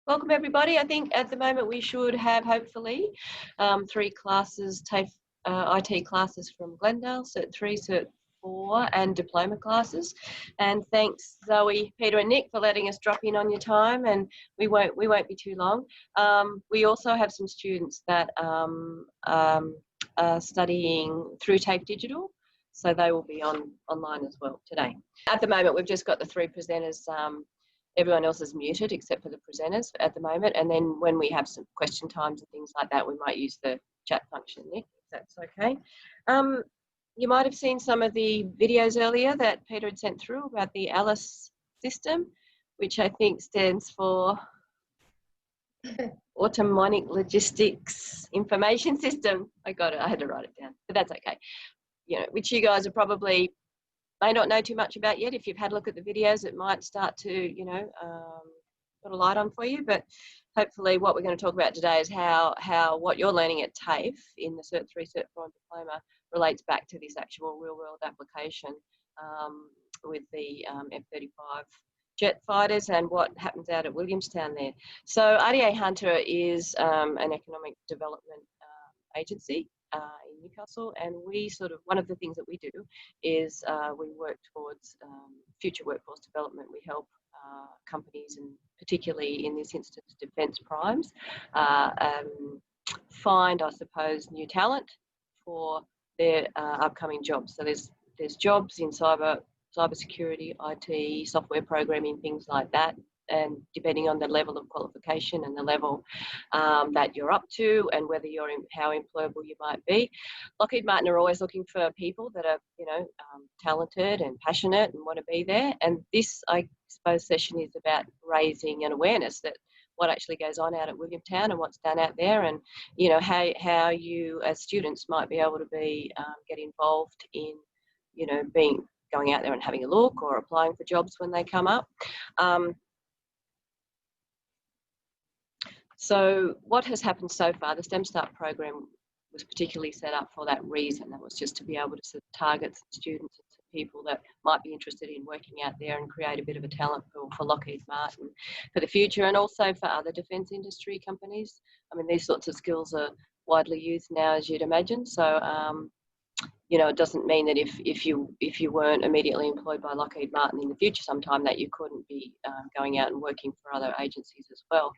Welcome everybody. I think at the moment we should have hopefully 3 classes, TAFE IT classes from Glendale, Cert 3, Cert 4 and diploma classes. And thanks Zoe, Peter and Nick for letting us drop in on your time, and we won't be too long. We also have some students that are studying through TAFE Digital, so they will be online as well today. At the moment we've just got the 3 presenters. Everyone else is muted except for the presenters at the moment, and then when we have some question times and things like that, we might use the chat function, Nick, if that's okay. You might have seen some of the videos earlier that Peter had sent through about the ALICE system, which I think stands for Autonomic Logistics Information System. I got it, I had to write it down, but that's okay. You know, which you guys are probably may not know too much about yet. If you've had a look at the videos, it might start to, you know, put a light on for you. But hopefully what we're going to talk about today is how what you're learning at TAFE in the Cert 3, Cert 4 and Diploma relates back to this actual real world application with the F-35 jet fighters and what happens out at Williamstown there. So RDA Hunter is an economic development agency in Newcastle, and we sort of, one of the things that we do is we work towards future workforce development. We help companies, and particularly in this instance defence primes, find, I suppose, new talent for their upcoming jobs. So there's jobs in cybersecurity, IT, software programming, things like that. And depending on the level of qualification and the level that you're up to, and whether you're how employable you might be, Lockheed Martin are always looking for people that are, you know, talented and passionate and want to be there. And this, I suppose, session is about raising an awareness that what actually goes on out at Williamstown and what's done out there, and you know how you as students might be able to be get involved in, you know, going out there and having a look or applying for jobs when they come up. So what has happened so far, the STEM Start program was particularly set up for that reason. That was just to be able to sort of target some students and some people that might be interested in working out there and create a bit of a talent pool for Lockheed Martin for the future, and also for other defence industry companies. I mean, these sorts of skills are widely used now, as you'd imagine. So, you know, it doesn't mean that if you weren't immediately employed by Lockheed Martin in the future sometime that you couldn't be going out and working for other agencies as well.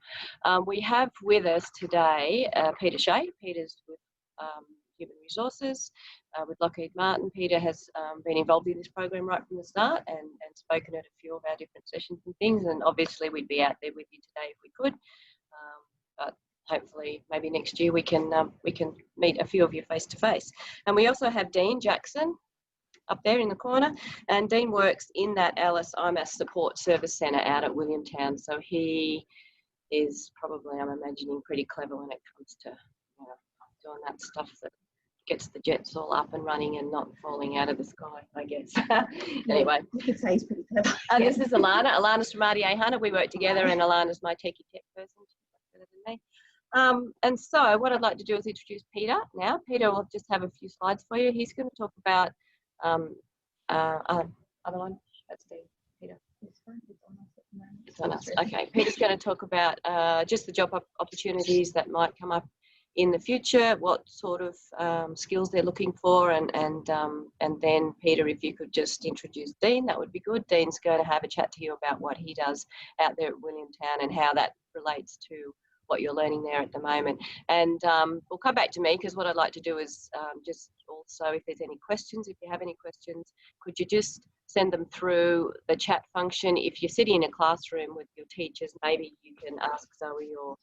We have with us today Peter Shea. Peter's with Human Resources with Lockheed Martin. Peter has been involved in this program right from the start and spoken at a few of our different sessions and things, and obviously we'd be out there with you today if we could. But hopefully maybe next year we can meet a few of you face to face. And we also have Dean Jackson up there in the corner, and Dean works in that Alice IMAS Support Service Centre out at Williamstown. So he is probably, I'm imagining, pretty clever when it comes to, you know, doing that stuff that gets the jets all up and running and not falling out of the sky, I guess. Anyway, you could say he's pretty clever. And this is Alana. Alana's from RDA Hunter. We work together, and Alana's my techie tech person. She's better than me. And so what I'd like to do is introduce Peter now. Peter will just have a few slides for you. He's going to talk about other one. That's Peter. It's on us. Okay. Peter's going to talk about just the job opportunities that might come up in the future, what sort of skills they're looking for, and then Peter, if you could just introduce Dean, that would be good. Dean's going to have a chat to you about what he does out there at Williamstown and how that relates to what you're learning there at the moment. And we'll come back to me, because what I'd like to do is just also, if there's any questions, if you have any questions, could you just send them through the chat function. If you're sitting in a classroom with your teachers, maybe you can ask Zoe or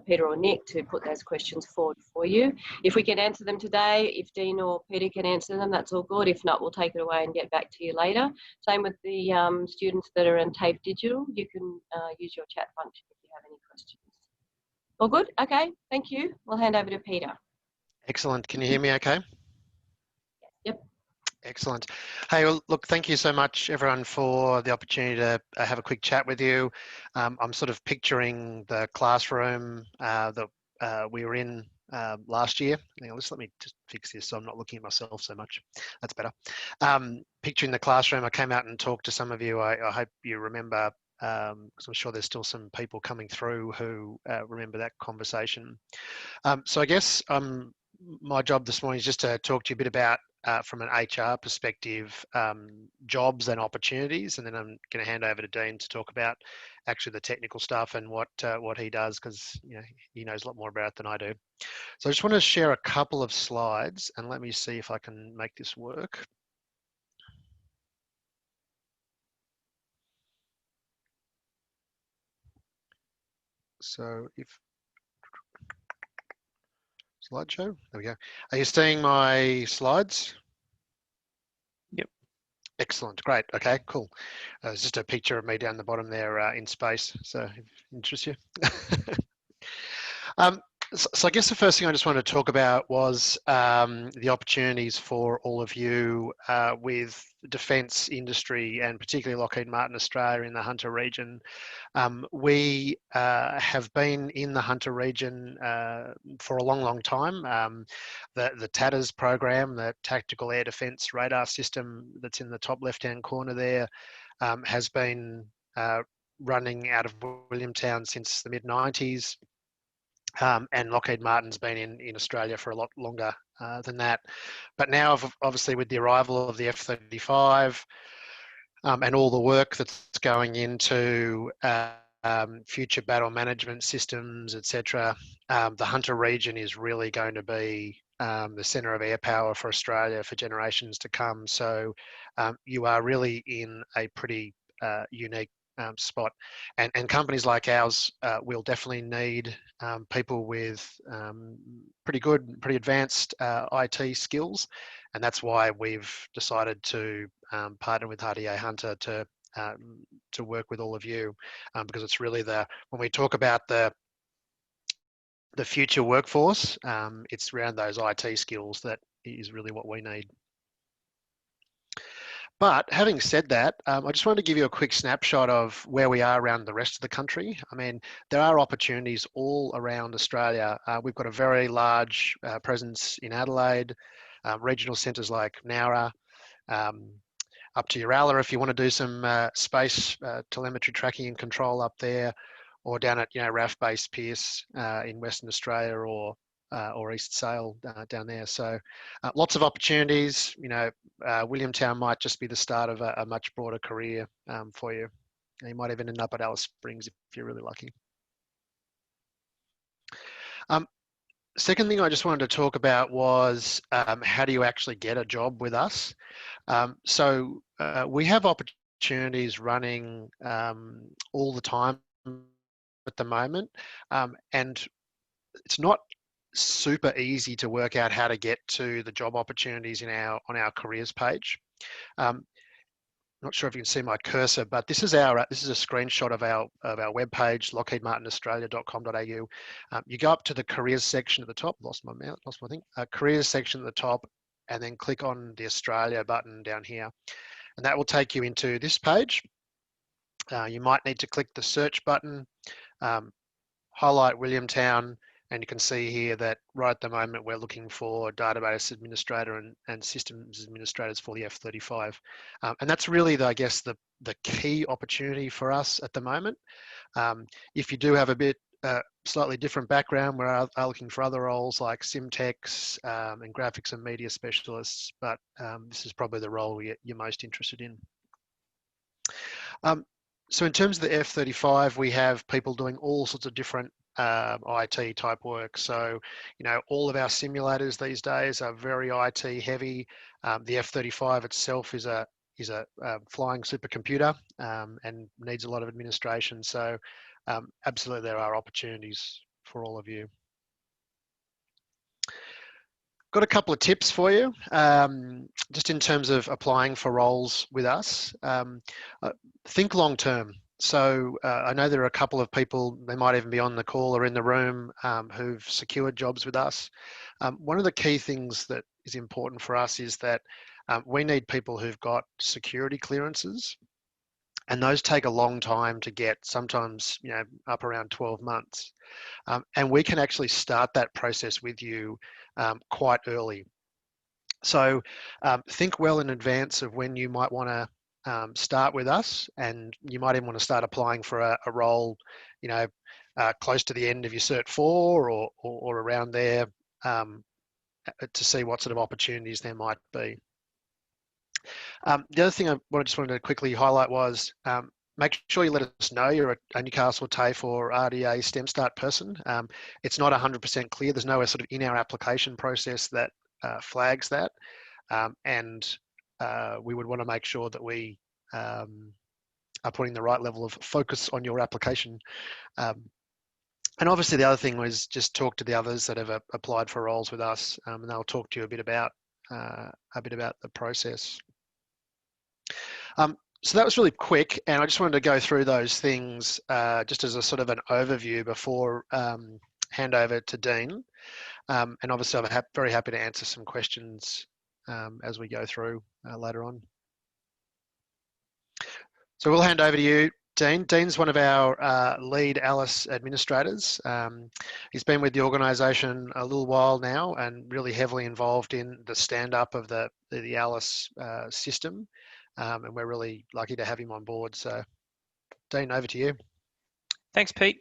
Peter or Nick to put those questions forward for you. If we can answer them today, if Dean or Peter can answer them, that's all good. If not, we'll take it away and get back to you later. Same with the students that are in TAFE Digital. You can use your chat function if you have any questions. All good? Okay, thank you. We'll hand over to Peter. Excellent. Can you hear me okay? Yep. Excellent. Hey, well, look, thank you so much, everyone, for the opportunity to have a quick chat with you. I'm sort of picturing the classroom that we were in last year. Let me just fix this so I'm not looking at myself so much. That's better. Picturing the classroom, I came out and talked to some of you. I hope you remember because I'm sure there's still some people coming through who remember that conversation. So I guess my job this morning is just to talk to you a bit about, from an HR perspective, jobs and opportunities, and then I'm going to hand over to Dean to talk about actually the technical stuff and what he does, because he knows a lot more about it than I do. So I just want to share a couple of slides, and let me see if I can make this work. So if slideshow, there we go. Are you seeing my slides? Yep. Excellent, great, okay, cool. It's just a picture of me down the bottom there in space, so if it interests you. So I guess the first thing I just wanted to talk about was the opportunities for all of you with defence industry, and particularly Lockheed Martin Australia in the Hunter region. We have been in the Hunter region for a long time. The TATRS program, the Tactical Air Defence Radar System that's in the top left-hand corner there, has been running out of Williamtown since the mid-90s. And Lockheed Martin's been in Australia for a lot longer than that. But now, obviously, with the arrival of the F-35 and all the work that's going into future battle management systems, etc., the Hunter region is really going to be the centre of air power for Australia for generations to come. So you are really in a pretty unique spot, and companies like ours will definitely need people with pretty advanced IT skills, and that's why we've decided to partner with RDA Hunter to work with all of you, because it's really when we talk about the future workforce, it's around those IT skills that is really what we need. But having said that, I just wanted to give you a quick snapshot of where we are around the rest of the country. I mean, there are opportunities all around Australia. We've got a very large presence in Adelaide, regional centres like Nowra, up to Uralla if you want to do some space telemetry tracking and control up there, or down at RAF Base Pearce in Western Australia, or East Sale down there. So lots of opportunities. Williamtown might just be the start of a much broader career for you. You might even end up at Alice Springs if you're really lucky. Second thing I just wanted to talk about was how do you actually get a job with us? So we have opportunities running all the time at the moment, and it's not super easy to work out how to get to the job opportunities on our careers page. Not sure if you can see my cursor, but this is a screenshot of our webpage, lockheedmartinaustralia.com.au. You go up to the careers section at the top. Lost my thing. Careers section at the top, and then click on the Australia button down here, and that will take you into this page. You might need to click the search button, highlight Williamtown, and you can see here that right at the moment we're looking for database administrator and systems administrators for the F-35. And that's really, I guess, the key opportunity for us at the moment. If you do have a bit slightly different background, we're looking for other roles like SimTechs and graphics and media specialists, but this is probably the role you're most interested in. So in terms of the F-35, we have people doing all sorts of different IT type work. So, all of our simulators these days are very IT heavy. The F-35 itself is a flying supercomputer and needs a lot of administration. So absolutely there are opportunities for all of you. Got a couple of tips for you, just in terms of applying for roles with us. Think long term. So I know there are a couple of people, they might even be on the call or in the room, who've secured jobs with us. One of the key things that is important for us is that we need people who've got security clearances, and those take a long time to get, sometimes up around 12 months. And we can actually start that process with you quite early. So think well in advance of when you might want to start with us, and you might even want to start applying for a role, you know, close to the end of your Cert 4 or around there, to see what sort of opportunities there might be. The other thing I just wanted to quickly highlight was make sure you let us know you're a Newcastle TAFE or RDA STEM Start person. It's not 100% clear. There's no sort of in our application process that flags that. And we would want to make sure that we are putting the right level of focus on your application. And obviously the other thing was just talk to the others that have applied for roles with us, and they'll talk to you a bit about the process. So that was really quick, and I just wanted to go through those things just as a sort of an overview before hand over to Dean. And obviously I'm very happy to answer some questions as we go through later on. So we'll hand over to you, Dean. Dean's one of our lead ALICE administrators. He's been with the organisation a little while now and really heavily involved in the stand-up of the ALICE system. And we're really lucky to have him on board. So, Dean, over to you. Thanks, Pete.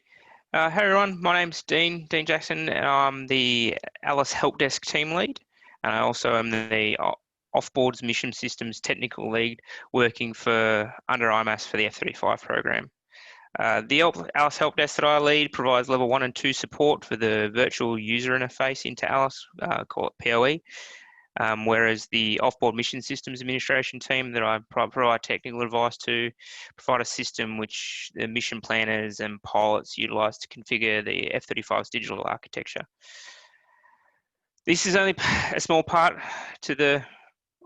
Hey everyone, my name's Dean Jackson, and I'm the ALICE Help Desk team lead. And I also am the Offboards Mission Systems technical lead working under IMAS for the F-35 program. The ALICE Help Desk that I lead provides level 1 and 2 support for the virtual user interface into ALICE, call it PoE. Whereas the Offboard Mission Systems Administration team that I provide technical advice to provide a system which the mission planners and pilots utilise to configure the F-35's digital architecture. This is only a small part to the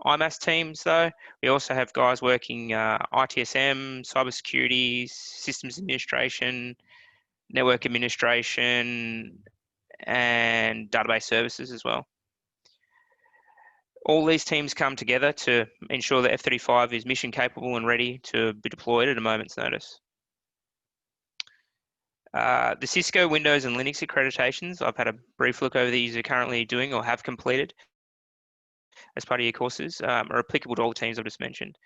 IMAS teams though. We also have guys working ITSM, cybersecurity, systems administration, network administration, and database services as well. All these teams come together to ensure that F-35 is mission capable and ready to be deployed at a moment's notice. The Cisco, Windows and Linux accreditations, I've had a brief look over these are currently doing or have completed as part of your courses, are applicable to all the teams I've just mentioned.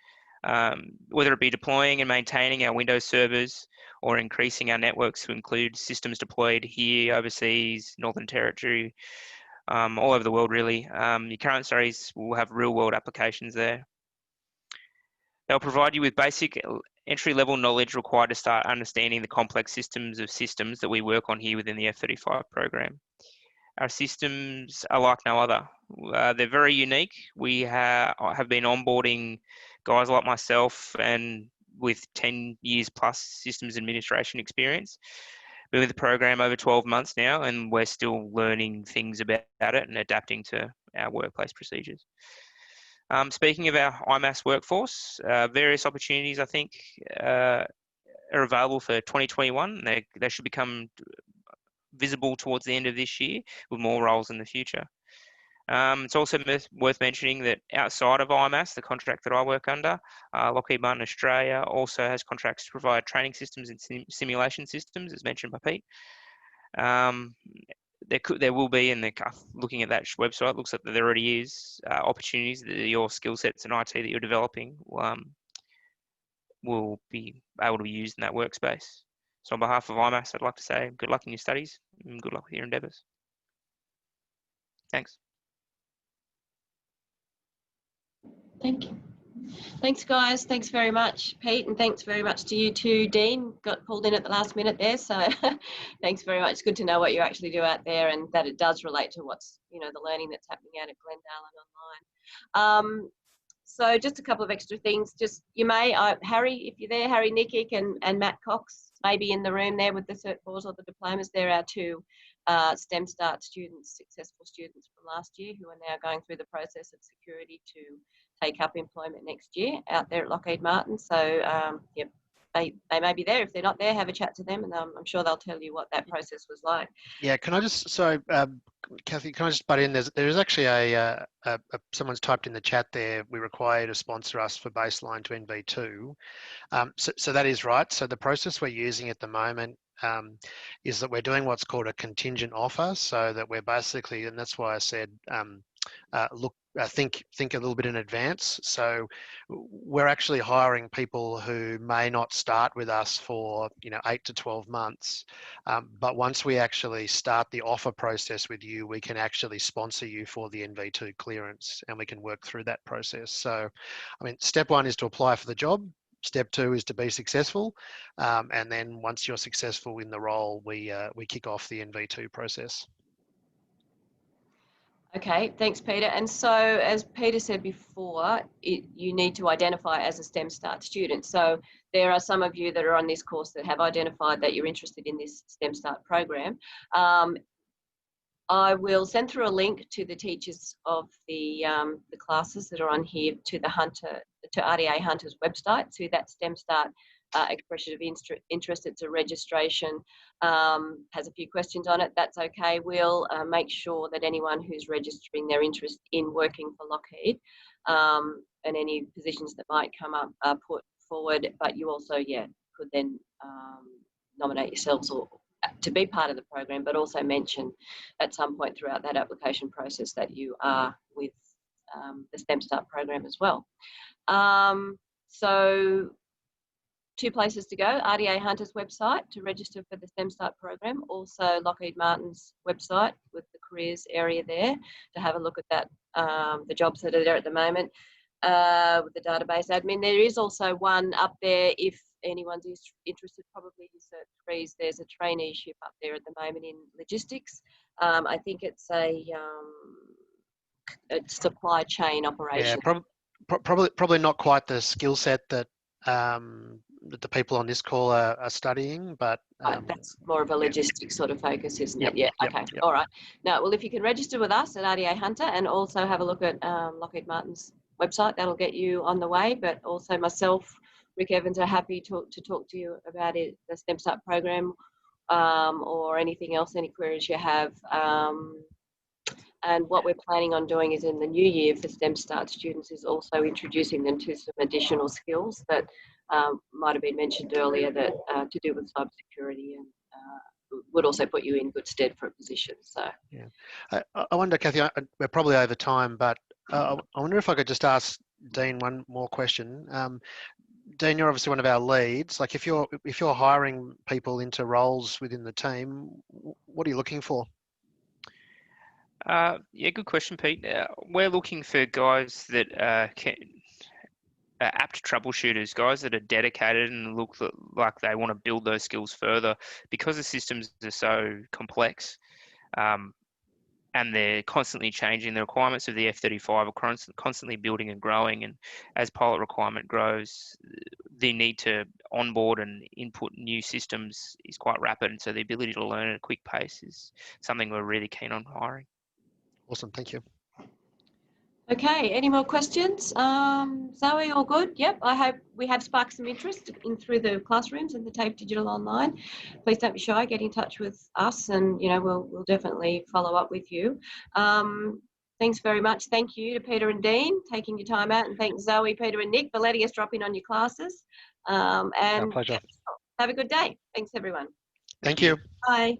Whether it be deploying and maintaining our Windows servers or increasing our networks to include systems deployed here, overseas, Northern Territory, all over the world really. Your current studies will have real world applications there. They'll provide you with basic entry-level knowledge required to start understanding the complex systems that we work on here within the F-35 program. Our systems are like no other. They're very unique. We have been onboarding guys like myself and with 10 years plus systems administration experience. Been with the program over 12 months now, and we're still learning things about it and adapting to our workplace procedures. Speaking of our IMAS workforce, various opportunities I think are available for 2021. They should become visible towards the end of this year with more roles in the future. It's also worth mentioning that outside of IMAS, the contract that I work under, Lockheed Martin Australia also has contracts to provide training systems and simulation systems, as mentioned by Pete. There will be, and looking at that website, looks like there already is opportunities that your skill sets and IT that you're developing will be able to be used in that workspace. So on behalf of IMAS, I'd like to say good luck in your studies and good luck with your endeavours. Thanks. Thank you. Thanks, guys. Thanks very much, Pete, and thanks very much to you too, Dean. Got pulled in at the last minute there, so thanks very much. It's good to know what you actually do out there and that it does relate to what's, the learning that's happening out at Glendale and online. So just a couple of extra things. Just Harry, if you're there, Harry Nickick and Matt Cox may be in the room there with the Cert 4s or the diplomas. They're our two STEM Start students, successful students from last year who are now going through the process of security to take up employment next year out there at Lockheed Martin. So yep, they may be there. If they're not there, have a chat to them, and I'm sure they'll tell you what that process was like. Yeah, can I just, Kathy, can I just butt in? There's actually someone's typed in the chat there, we require you to sponsor us for baseline to NV2. So that is right. So the process we're using at the moment is that we're doing what's called a contingent offer, so that we're basically, and that's why I said think a little bit in advance. So we're actually hiring people who may not start with us for 8 to 12 months, but once we actually start the offer process with you, we can actually sponsor you for the NV2 clearance, and we can work through that process. So, I mean, step one is to apply for the job. Step two is to be successful, and then once you're successful in the role, we kick off the NV2 process. Okay, thanks, Peter. And so, as Peter said before, you need to identify as a STEM Start student. So there are some of you that are on this course that have identified that you're interested in this STEM Start program. I will send through a link to the teachers of the classes that are on here to RDA Hunter's website, to that STEM Start expression of interest. It's a registration, has a few questions on it. That's okay. We'll make sure that anyone who's registering their interest in working for Lockheed and any positions that might come up are put forward. But you also, could then nominate yourselves or to be part of the program, but also mention at some point throughout that application process that you are with the STEM Start program as well. So 2 places to go: RDA Hunter's website to register for the STEM Start program, also Lockheed Martin's website with the careers area there to have a look at that, the jobs that are there at the moment with the database admin. There is also one up there if anyone's interested, probably in cert 3s. There's a traineeship up there at the moment in logistics. I think it's a supply chain operation. Yeah, probably not quite the skill set that the people on this call are studying, but that's more of a logistics sort of focus, isn't it? Yeah. Yep, Okay. yep. All right. Now, well, if you can register with us at RDA Hunter and also have a look at Lockheed Martin's website, that'll get you on the way. But also myself, Rick Evans, are happy to talk to you about it, the STEM Start program, or anything else, any queries you have. And what we're planning on doing is in the new year for STEM Start students is also introducing them to some additional skills that might have been mentioned earlier, that to do with cybersecurity, and would also put you in good stead for a position. So yeah, I wonder, Kathy, we're probably over time, but I wonder if I could just ask Dean one more question. Dean, you're obviously one of our leads. Like, if you're hiring people into roles within the team, what are you looking for? Yeah, good question, Pete. We're looking for guys that are apt troubleshooters, guys that are dedicated and look like they want to build those skills further, because the systems are so complex and they're constantly changing. The requirements of the F-35 are constantly building and growing, and as pilot requirement grows, the need to onboard and input new systems is quite rapid, and so the ability to learn at a quick pace is something we're really keen on hiring. Awesome, thank you. okay, any more questions? Zoe, all good? Yep, I hope we have sparked some interest in through the classrooms and the TAFE Digital Online. Please don't be shy, get in touch with us, and we'll definitely follow up with you. Thanks very much. Thank you to Peter and Dean taking your time out, and thanks Zoe, Peter and Nick for letting us drop in on your classes. And Our pleasure. have a good day. Thanks everyone. Thank you. Bye.